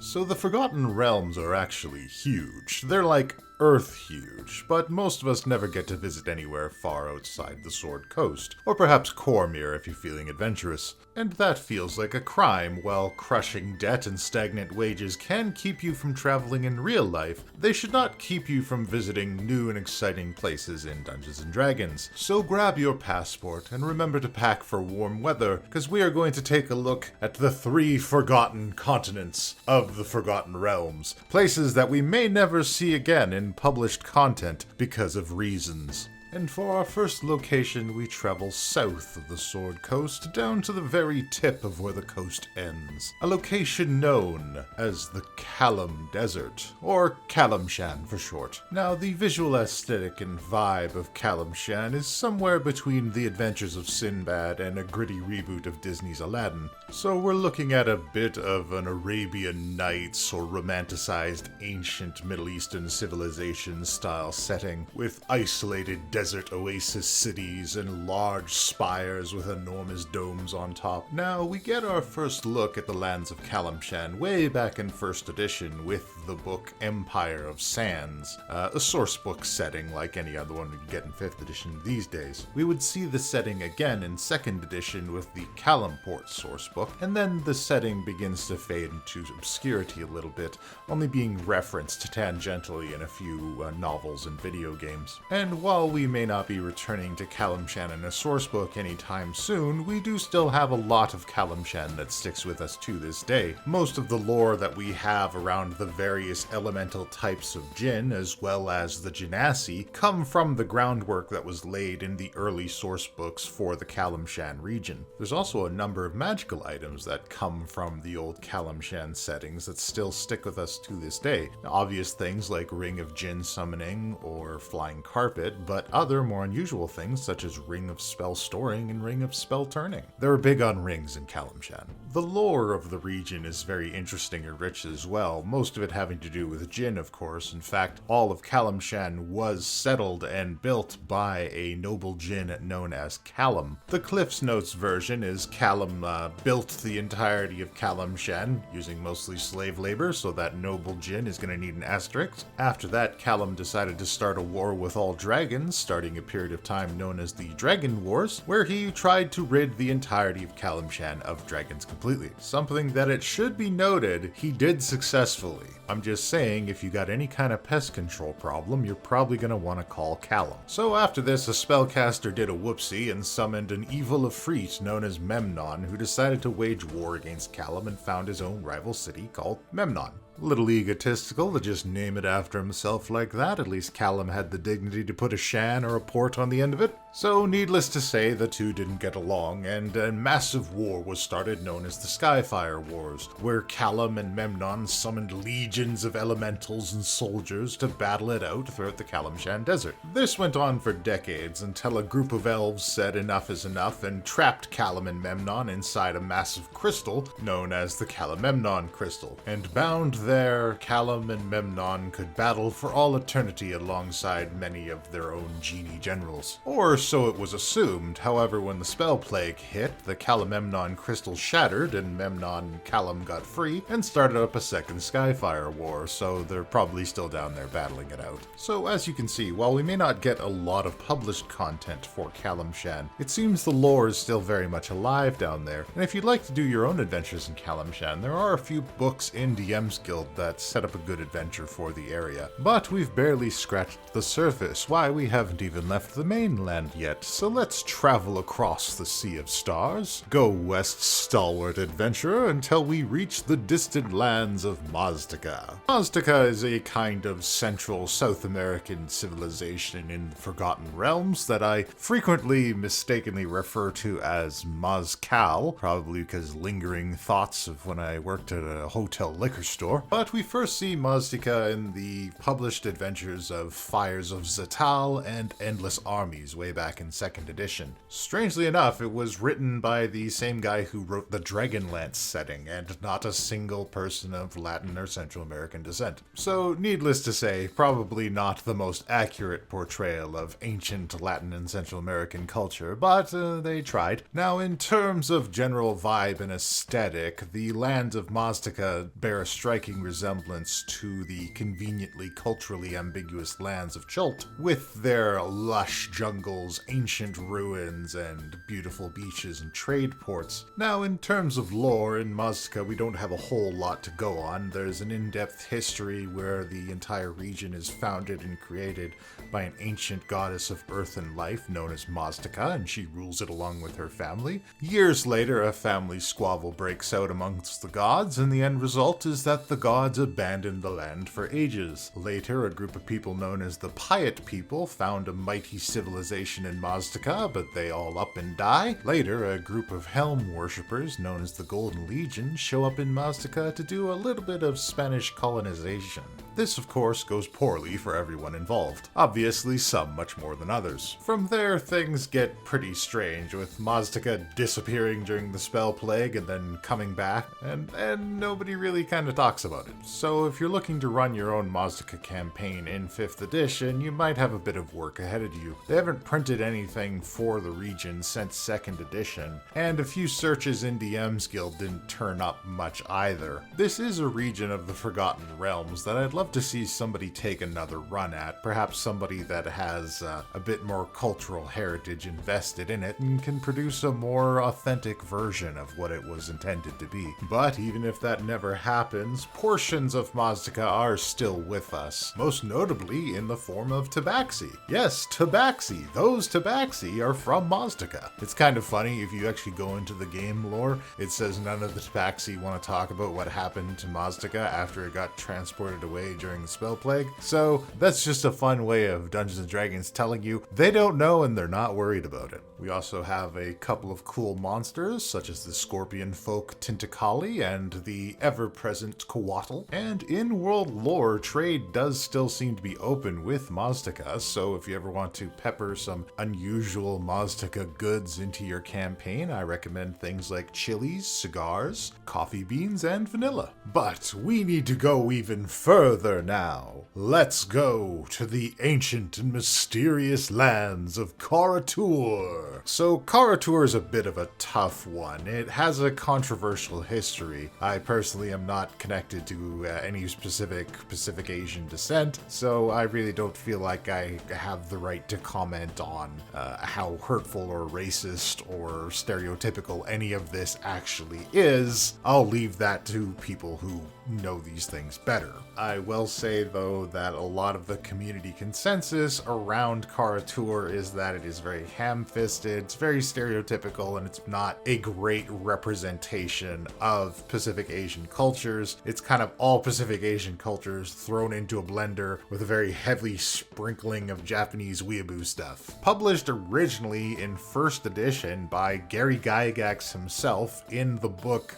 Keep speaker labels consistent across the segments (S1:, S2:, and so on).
S1: So the Forgotten Realms are actually huge. They're like Earth huge, but most of us never get to visit anywhere far outside the Sword Coast, or perhaps Cormyr if you're feeling adventurous. And that feels like a crime. While crushing debt and stagnant wages can keep you from traveling in real life, they should not keep you from visiting new and exciting places in Dungeons & Dragons. So grab your passport and remember to pack for warm weather, because we are going to take a look at the 3 forgotten continents of the Forgotten Realms, places that we may never see again in published content because of reasons. And for our first location, we travel south of the Sword Coast down to the very tip of where the coast ends. A location known as the Calum Desert, or Calimshan for short. Now, the visual aesthetic and vibe of Calimshan is somewhere between the adventures of Sinbad and a gritty reboot of Disney's Aladdin. So we're looking at a bit of an Arabian Nights or romanticized ancient Middle Eastern civilization style setting with isolated desert oasis cities and large spires with enormous domes on top. Now, we get our first look at the lands of Calimshan way back in 1st edition with the book Empire of Sands, a sourcebook setting like any other one we get in 5th edition these days. We would see the setting again in 2nd edition with the Calimport sourcebook, and then the setting begins to fade into obscurity a little bit, only being referenced tangentially in a few novels and video games. And while we may not be returning to Calimshan in a sourcebook anytime soon, we do still have a lot of Calimshan that sticks with us to this day. Most of the lore that we have around the various elemental types of Jinn, as well as the Genasi, come from the groundwork that was laid in the early sourcebooks for the Calimshan region. There's also a number of magical items that come from the old Calimshan settings that still stick with us to this day. Obvious things like Ring of Jinn summoning or Flying Carpet, but other more unusual things such as Ring of Spell Storing and Ring of Spell Turning. They're big on rings in Calimshan. The lore of the region is very interesting and rich as well, most of it having to do with Jinn, of course. In fact, all of Calimshan was settled and built by a noble Jinn known as Calum. The Cliff's Notes version is Calum built the entirety of Calimshan using mostly slave labor, so that noble Jinn is going to need an asterisk. After that, Calum decided to start a war with all dragons, starting a period of time known as the Dragon Wars, where he tried to rid the entirety of Calimshan of dragons completely. Something that it should be noted, he did successfully. I'm just saying, if you got any kind of pest control problem, you're probably going to want to call Calum. So after this, a spellcaster did a whoopsie and summoned an evil Ifrit known as Memnon, who decided to wage war against Calum and found his own rival city called Memnon. A little egotistical to just name it after himself like that. At least Calum had the dignity to put a shan or a port on the end of it. So needless to say, the two didn't get along, and a massive war was started known as the Skyfire Wars, where Calum and Memnon summoned legions of elementals and soldiers to battle it out throughout the Calimshan Desert. This went on for decades until a group of elves said enough is enough and trapped Calum and Memnon inside a massive crystal known as the Calimemnon Crystal. And bound there, Calum and Memnon could battle for all eternity alongside many of their own genie generals. Or so it was assumed. However, when the spell plague hit, the Calimemnon crystal shattered and Memnon and Calum got free and started up a second Skyfire War, so they're probably still down there battling it out. So as you can see, while we may not get a lot of published content for Calimshan, it seems the lore is still very much alive down there. And if you'd like to do your own adventures in Calimshan, there are a few books in DM's Guild that set up a good adventure for the area. But we've barely scratched the surface. Why, we haven't even left the mainland yet, so let's travel across the Sea of Stars, go west, stalwart adventurer, until we reach the distant lands of Mazika. Mazika is a kind of central South American civilization in the Forgotten Realms that I frequently mistakenly refer to as Mazcal, probably because lingering thoughts of when I worked at a hotel liquor store. But we first see Mazika in the published adventures of Fires of Zatal and Endless Armies way back in 2nd edition. Strangely enough, it was written by the same guy who wrote the Dragonlance setting, and not a single person of Latin or Central American descent. So, needless to say, probably not the most accurate portrayal of ancient Latin and Central American culture, but they tried. Now, in terms of general vibe and aesthetic, the lands of Maztica bear a striking striking resemblance to the conveniently culturally ambiguous lands of Chult, with their lush jungles, ancient ruins, and beautiful beaches and trade ports. Now, in terms of lore, in Mazika we don't have a whole lot to go on. There's an in-depth history where the entire region is founded and created by an ancient goddess of earth and life known as Mazika, and she rules it along with her family. Years later, a family squabble breaks out amongst the gods, and the end result is that the gods abandon the land for ages. Later, a group of people known as the Piot people found a mighty civilization in Mazika, but they all up and die. Later, a group of Helm worshippers known as the Golden Legion show up in Mazika to do a little bit of Spanish colonization. This, of course, goes poorly for everyone involved. Obviously, some much more than others. From there, things get pretty strange, with Mazika disappearing during the spell plague and then coming back, and nobody really kind of talks about it. So if you're looking to run your own Mazika campaign in 5th edition, you might have a bit of work ahead of you. They haven't printed anything for the region since 2nd edition, and a few searches in DM's Guild didn't turn up much either. This is a region of the Forgotten Realms that I'd love to see somebody take another run at, perhaps somebody that has a bit more cultural heritage invested in it and can produce a more authentic version of what it was intended to be. But even if that never happens, portions of Mazika are still with us, most notably in the form of Tabaxi. Yes, Tabaxi! Those Tabaxi are from Mazika. It's kind of funny, if you actually go into the game lore, it says none of the Tabaxi want to talk about what happened to Mazika after it got transported away during the spell plague. So that's just a fun way of Dungeons & Dragons telling you they don't know and they're not worried about it. We also have a couple of cool monsters, such as the scorpion folk Tintakali and the ever-present Coatl. And in world lore, trade does still seem to be open with Mazika, so if you ever want to pepper some unusual Mazika goods into your campaign, I recommend things like chilies, cigars, coffee beans, and vanilla. But we need to go even further now. Let's go to the ancient and mysterious lands of Kara-tur. So Kara-tur is a bit of a tough one. It has a controversial history. I personally am not connected to any specific Pacific Asian descent, so I really don't feel like I have the right to comment on how hurtful or racist or stereotypical any of this actually is. I'll leave that to people who know these things better. I will say, though, that a lot of the community consensus around Kara-tur is that it is very ham-fisted, it's very stereotypical, and it's not a great representation of Pacific Asian cultures. It's kind of all Pacific Asian cultures thrown into a blender with a very heavy sprinkling of Japanese weeaboo stuff. Published originally in 1st edition by Gary Gygax himself in the book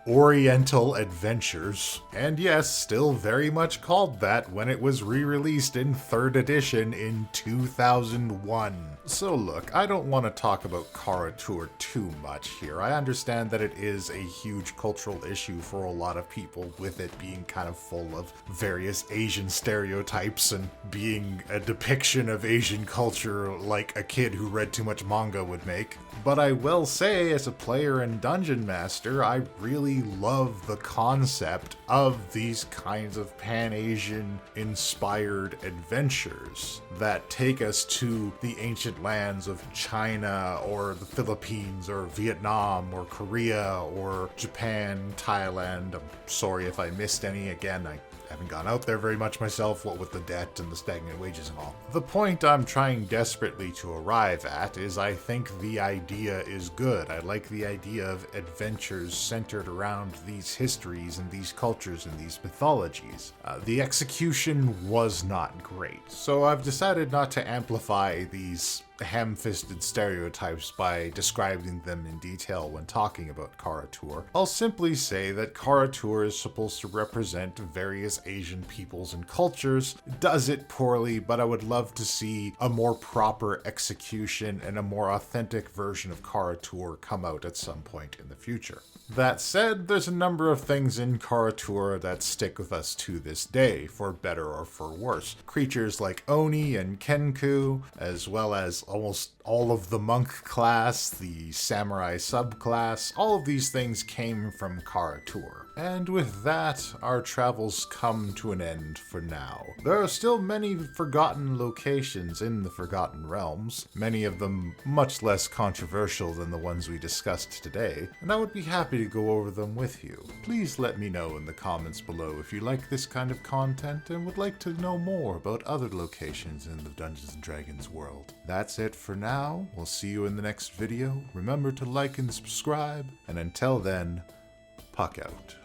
S1: Oriental Adventures, and yes, still very much called that when it was re-released in 3rd edition in 2001. So look, I don't want to talk about Kara-tur too much here. I understand that it is a huge cultural issue for a lot of people, with it being kind of full of various Asian stereotypes and being a depiction of Asian culture like a kid who read too much manga would make. But I will say, as a player and dungeon master, I really love the concept of these kinds of Pan-Asian inspired adventures that take us to the ancient lands of China or the Philippines or Vietnam or Korea or Japan, Thailand. I'm sorry if I missed any. Again, I haven't gone out there very much myself, what with the debt and the stagnant wages and all. The point I'm trying desperately to arrive at is I think the idea is good. I like the idea of adventures centered around these histories and these cultures and these mythologies. The execution was not great, so I've decided not to amplify these ham-fisted stereotypes by describing them in detail when talking about Kara-tur. I'll simply say that Kara-tur is supposed to represent various Asian peoples and cultures. It does it poorly, but I would love to see a more proper execution and a more authentic version of Kara-tur come out at some point in the future. That said, there's a number of things in Kara-tur that stick with us to this day, for better or for worse. Creatures like Oni and Kenku, as well as almost all of the monk class, the samurai subclass, all of these things came from Kara-tur. And with that, our travels come to an end for now. There are still many forgotten locations in the Forgotten Realms, many of them much less controversial than the ones we discussed today, and I would be happy to go over them with you. Please let me know in the comments below if you like this kind of content and would like to know more about other locations in the Dungeons & Dragons world. That's it for now. We'll see you in the next video. Remember to like and subscribe, and until then, Puck out.